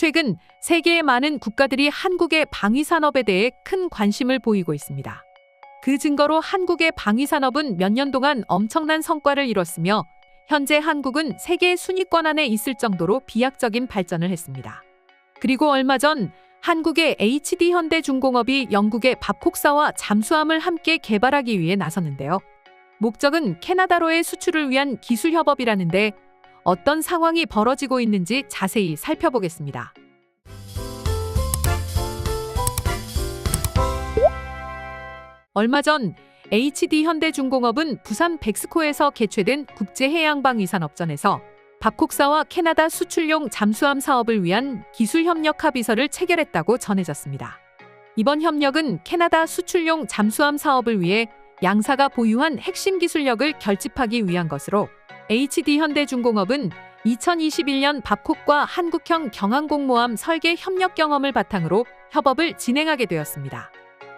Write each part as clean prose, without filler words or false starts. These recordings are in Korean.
최근 세계의 많은 국가들이 한국의 방위산업에 대해 큰 관심을 보이고 있습니다. 그 증거로 한국의 방위산업은 몇 년 동안 엄청난 성과를 이뤘으며 현재 한국은 세계 순위권 안에 있을 정도로 비약적인 발전을 했습니다. 그리고 얼마 전 한국의 HD현대중공업이 영국의 밥콕사와 잠수함을 함께 개발하기 위해 나섰는데요. 목적은 캐나다로의 수출을 위한 기술 협업이라는데 어떤 상황이 벌어지고 있는지 자세히 살펴보겠습니다. 얼마 전 HD현대중공업은 부산 백스코에서 개최된 국제해양방위산업전에서 밥콕사와 캐나다 수출용 잠수함 사업을 위한 기술협력 합의서를 체결했다고 전해졌습니다. 이번 협력은 캐나다 수출용 잠수함 사업을 위해 양사가 보유한 핵심 기술력을 결집하기 위한 것으로 HD현대중공업은 2021년 밥콕과 한국형 경항공모함 설계 협력 경험을 바탕으로 협업을 진행하게 되었습니다.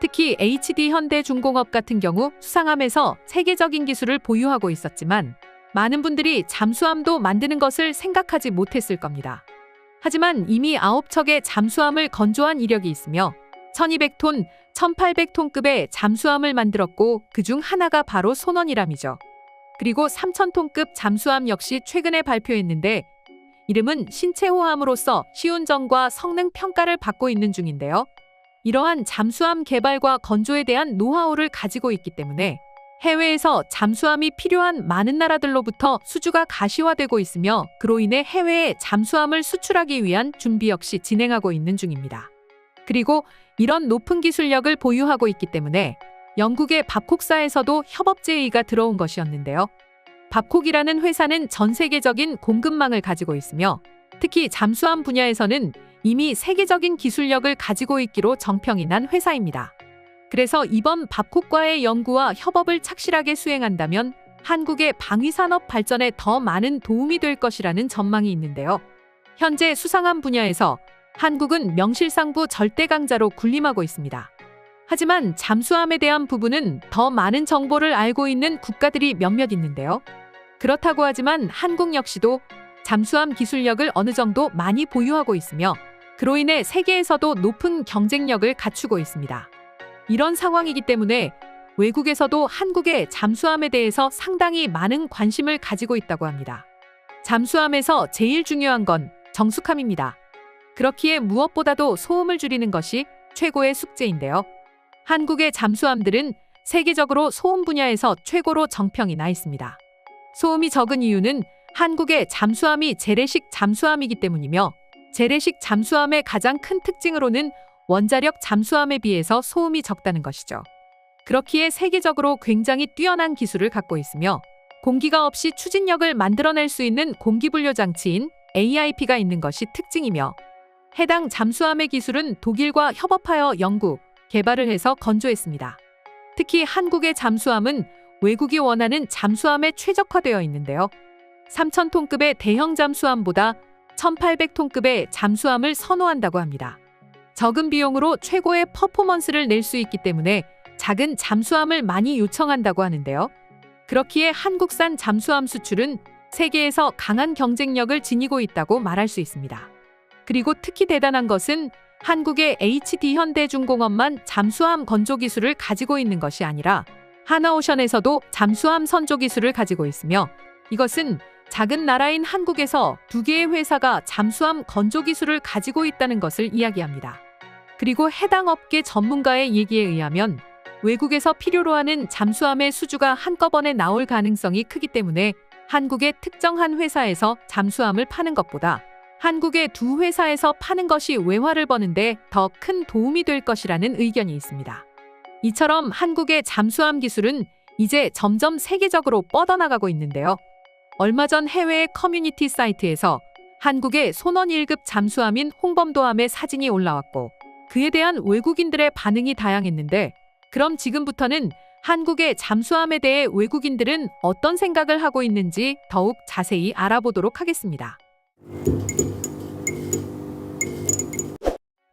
특히 HD현대중공업 같은 경우 수상함에서 세계적인 기술을 보유하고 있었지만 많은 분들이 잠수함도 만드는 것을 생각하지 못했을 겁니다. 하지만 이미 9척의 잠수함을 건조한 이력이 있으며 1200톤, 1800톤급의 잠수함을 만들었고 그중 하나가 바로 손원이람이죠. 그리고 3000톤급 잠수함 역시 최근에 발표했는데 이름은 신체호함으로서 시운전과 성능 평가를 받고 있는 중인데요. 이러한 잠수함 개발과 건조에 대한 노하우를 가지고 있기 때문에 해외에서 잠수함이 필요한 많은 나라들로부터 수주가 가시화되고 있으며 그로 인해 해외에 잠수함을 수출하기 위한 준비 역시 진행하고 있는 중입니다. 그리고 이런 높은 기술력을 보유하고 있기 때문에 영국의 밥콕사에서도 협업 제의가 들어온 것이었는데요. 밥콕이라는 회사는 전 세계적인 공급망을 가지고 있으며 특히 잠수함 분야에서는 이미 세계적인 기술력을 가지고 있기로 정평이 난 회사입니다. 그래서 이번 밥콕과의 연구와 협업을 착실하게 수행한다면 한국의 방위산업 발전에 더 많은 도움이 될 것이라는 전망이 있는데요. 현재 수상함 분야에서 한국은 명실상부 절대 강자로 군림하고 있습니다. 하지만 잠수함에 대한 부분은 더 많은 정보를 알고 있는 국가들이 몇몇 있는데요. 그렇다고 하지만 한국 역시도 잠수함 기술력을 어느 정도 많이 보유하고 있으며 그로 인해 세계에서도 높은 경쟁력을 갖추고 있습니다. 이런 상황이기 때문에 외국에서도 한국의 잠수함에 대해서 상당히 많은 관심을 가지고 있다고 합니다. 잠수함에서 제일 중요한 건 정숙함입니다. 그렇기에 무엇보다도 소음을 줄이는 것이 최고의 숙제인데요. 한국의 잠수함들은 세계적으로 소음 분야에서 최고로 정평이 나 있습니다. 소음이 적은 이유는 한국의 잠수함이 재래식 잠수함이기 때문이며 재래식 잠수함의 가장 큰 특징으로는 원자력 잠수함에 비해서 소음이 적다는 것이죠. 그렇기에 세계적으로 굉장히 뛰어난 기술을 갖고 있으며 공기가 없이 추진력을 만들어낼 수 있는 공기분료 장치인 AIP가 있는 것이 특징이며 해당 잠수함의 기술은 독일과 협업하여 연구, 개발을 해서 건조했습니다. 특히 한국의 잠수함은 외국이 원하는 잠수함에 최적화되어 있는데요. 3000톤급의 대형 잠수함보다 1800톤급의 잠수함을 선호한다고 합니다. 적은 비용으로 최고의 퍼포먼스를 낼 수 있기 때문에 작은 잠수함을 많이 요청한다고 하는데요. 그렇기에 한국산 잠수함 수출은 세계에서 강한 경쟁력을 지니고 있다고 말할 수 있습니다. 그리고 특히 대단한 것은 한국의 HD현대중공업만 잠수함 건조 기술을 가지고 있는 것이 아니라 하나오션에서도 잠수함 선조 기술을 가지고 있으며 이것은 작은 나라인 한국에서 2개의 회사가 잠수함 건조 기술을 가지고 있다는 것을 이야기합니다. 그리고 해당 업계 전문가의 얘기에 의하면 외국에서 필요로 하는 잠수함의 수주가 한꺼번에 나올 가능성이 크기 때문에 한국의 특정한 회사에서 잠수함을 파는 것보다 한국의 2회사에서 파는 것이 외화를 버는데 더 큰 도움이 될 것이라는 의견이 있습니다. 이처럼 한국의 잠수함 기술은 이제 점점 세계적으로 뻗어나가고 있는데요. 얼마 전 해외의 커뮤니티 사이트에서 한국의 손원 1급 잠수함인 홍범도함의 사진이 올라왔고 그에 대한 외국인들의 반응이 다양했는데 그럼 지금부터는 한국의 잠수함에 대해 외국인들은 어떤 생각을 하고 있는지 더욱 자세히 알아보도록 하겠습니다.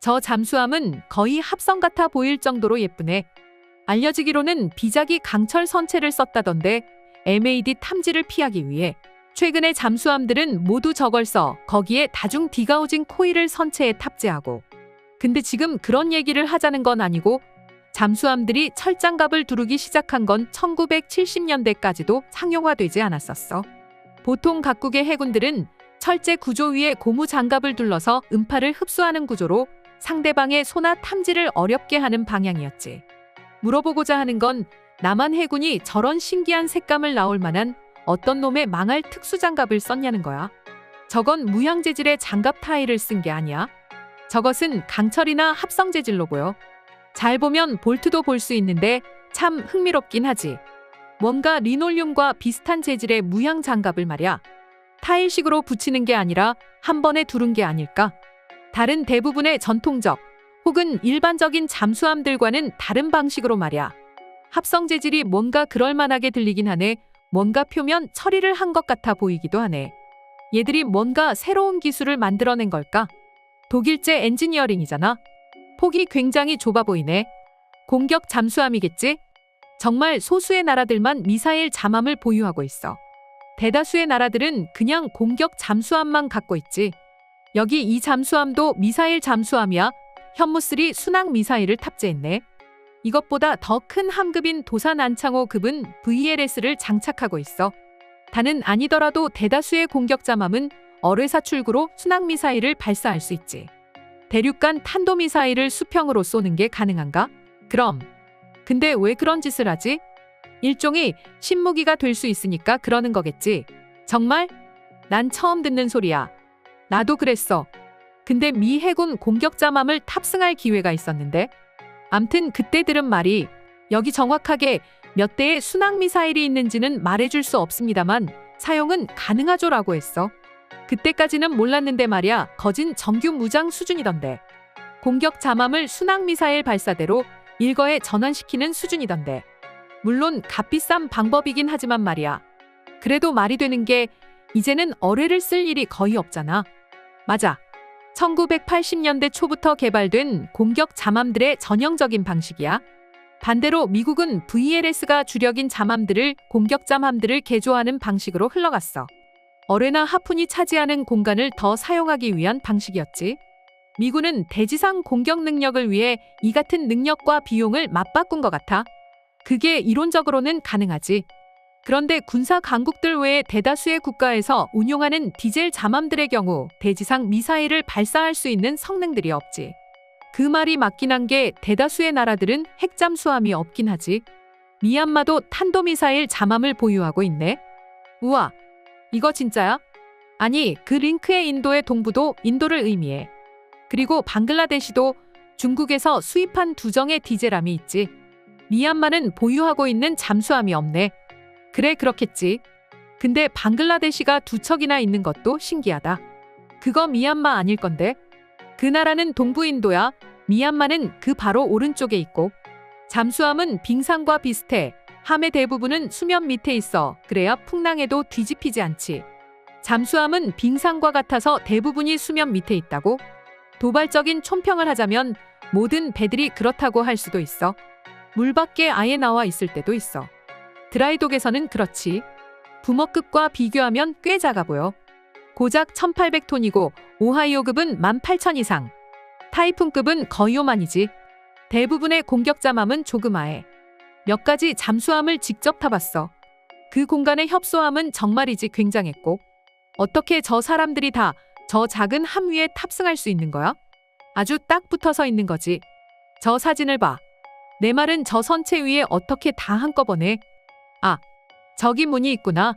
저 잠수함은 거의 합성 같아 보일 정도로 예쁘네. 알려지기로는 비자기 강철 선체를 썼다던데 MAD 탐지를 피하기 위해 최근에 잠수함들은 모두 저걸 써 거기에 다중 디가우징 코일을 선체에 탑재하고. 근데 지금 그런 얘기를 하자는 건 아니고 잠수함들이 철장갑을 두르기 시작한 건 1970년대까지도 상용화되지 않았었어. 보통 각국의 해군들은 철제 구조 위에 고무 장갑을 둘러서 음파를 흡수하는 구조로 상대방의 소나 탐지를 어렵게 하는 방향이었지. 물어보고자 하는 건 남한 해군이 저런 신기한 색감을 나올 만한 어떤 놈의 망할 특수장갑을 썼냐는 거야. 저건 무향 재질의 장갑 타일을 쓴 게 아니야. 저것은 강철이나 합성 재질로 보여. 잘 보면 볼트도 볼 수 있는데 참 흥미롭긴 하지. 뭔가 리놀륨과 비슷한 재질의 무향 장갑을 말이야. 타일식으로 붙이는 게 아니라 한 번에 두른 게 아닐까? 다른 대부분의 전통적 혹은 일반적인 잠수함들과는 다른 방식으로 말이야. 합성 재질이 뭔가 그럴만하게 들리긴 하네. 뭔가 표면 처리를 한 것 같아 보이기도 하네. 얘들이 뭔가 새로운 기술을 만들어낸 걸까? 독일제 엔지니어링이잖아. 폭이 굉장히 좁아 보이네. 공격 잠수함이겠지? 정말 소수의 나라들만 미사일 잠함을 보유하고 있어. 대다수의 나라들은 그냥 공격 잠수함만 갖고 있지. 여기 이 잠수함도 미사일 잠수함이야. 현무3 순항 미사일을 탑재했네. 이것보다 더 큰 함급인 도산 안창호급은 VLS를 장착하고 있어. 다는 아니더라도 대다수의 공격 잠함은 어뢰사 출구로 순항 미사일을 발사할 수 있지. 대륙간 탄도미사일을 수평으로 쏘는 게 가능한가? 그럼. 근데 왜 그런 짓을 하지? 일종의 신무기가 될 수 있으니까 그러는 거겠지. 정말? 난 처음 듣는 소리야. 나도 그랬어. 근데 미 해군 공격잠함을 탑승할 기회가 있었는데. 암튼 그때 들은 말이 여기 정확하게 몇 대의 순항미사일이 있는지는 말해줄 수 없습니다만 사용은 가능하죠라고 했어. 그때까지는 몰랐는데 말이야. 거진 정규 무장 수준이던데. 공격 잠함을 순항미사일 발사대로 일거에 전환시키는 수준이던데. 물론 값비싼 방법이긴 하지만 말이야. 그래도 말이 되는 게 이제는 어뢰를 쓸 일이 거의 없잖아. 맞아. 1980년대 초부터 개발된 공격 잠함들의 전형적인 방식이야. 반대로 미국은 VLS가 주력인 잠함들을 공격 잠함들을 개조하는 방식으로 흘러갔어. 어뢰나 하푼이 차지하는 공간을 더 사용하기 위한 방식이었지. 미군은 대지상 공격 능력을 위해 이 같은 능력과 비용을 맞바꾼 것 같아. 그게 이론적으로는 가능하지. 그런데 군사 강국들 외에 대다수의 국가에서 운용하는 디젤 잠함들의 경우 대지상 미사일을 발사할 수 있는 성능들이 없지. 그 말이 맞긴 한 게 대다수의 나라들은 핵잠수함이 없긴 하지. 미얀마도 탄도미사일 잠함을 보유하고 있네. 우와, 이거 진짜야? 아니, 그 링크의 인도의 동부도 인도를 의미해. 그리고 방글라데시도 중국에서 수입한 2정의 디젤함이 있지. 미얀마는 보유하고 있는 잠수함이 없네. 그래, 그렇겠지. 근데 방글라데시가 2척이나 있는 것도 신기하다. 그거 미얀마 아닐 건데. 그 나라는 동부 인도야. 미얀마는 그 바로 오른쪽에 있고. 잠수함은 빙상과 비슷해. 함의 대부분은 수면 밑에 있어. 그래야 풍랑에도 뒤집히지 않지. 잠수함은 빙상과 같아서 대부분이 수면 밑에 있다고? 도발적인 촌평을 하자면 모든 배들이 그렇다고 할 수도 있어. 물 밖에 아예 나와 있을 때도 있어. 드라이독에서는 그렇지. 부먹급과 비교하면 꽤 작아 보여. 고작 1800톤이고 오하이오급은 18,000 이상. 타이푼급은 거의 오만이지. 대부분의 공격잠함은 조그마해. 몇 가지 잠수함을 직접 타봤어. 그 공간의 협소함은 정말이지 굉장했고. 어떻게 저 사람들이 다 저 작은 함 위에 탑승할 수 있는 거야? 아주 딱 붙어서 있는 거지. 저 사진을 봐. 내 말은 저 선체 위에 어떻게 다 한꺼번에. 아, 저기 문이 있구나.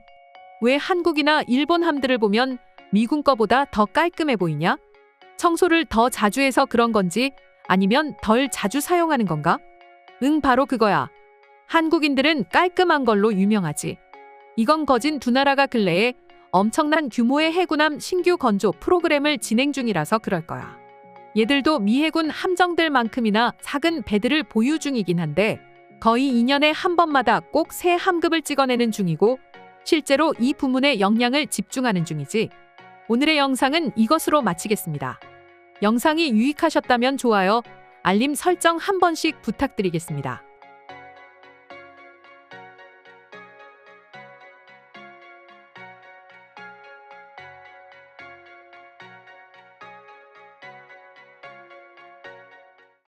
왜 한국이나 일본 함들을 보면 미군 거보다 더 깔끔해 보이냐? 청소를 더 자주 해서 그런 건지 아니면 덜 자주 사용하는 건가? 응, 바로 그거야. 한국인들은 깔끔한 걸로 유명하지. 이건 거진 두 나라가 근래에 엄청난 규모의 해군함 신규 건조 프로그램을 진행 중이라서 그럴 거야. 얘들도 미 해군 함정들만큼이나 작은 배들을 보유 중이긴 한데 거의 2년에 한 번마다 꼭 새 함급을 찍어내는 중이고 실제로 이 부문에 역량을 집중하는 중이지. 오늘의 영상은 이것으로 마치겠습니다. 영상이 유익하셨다면 좋아요, 알림 설정 한 번씩 부탁드리겠습니다.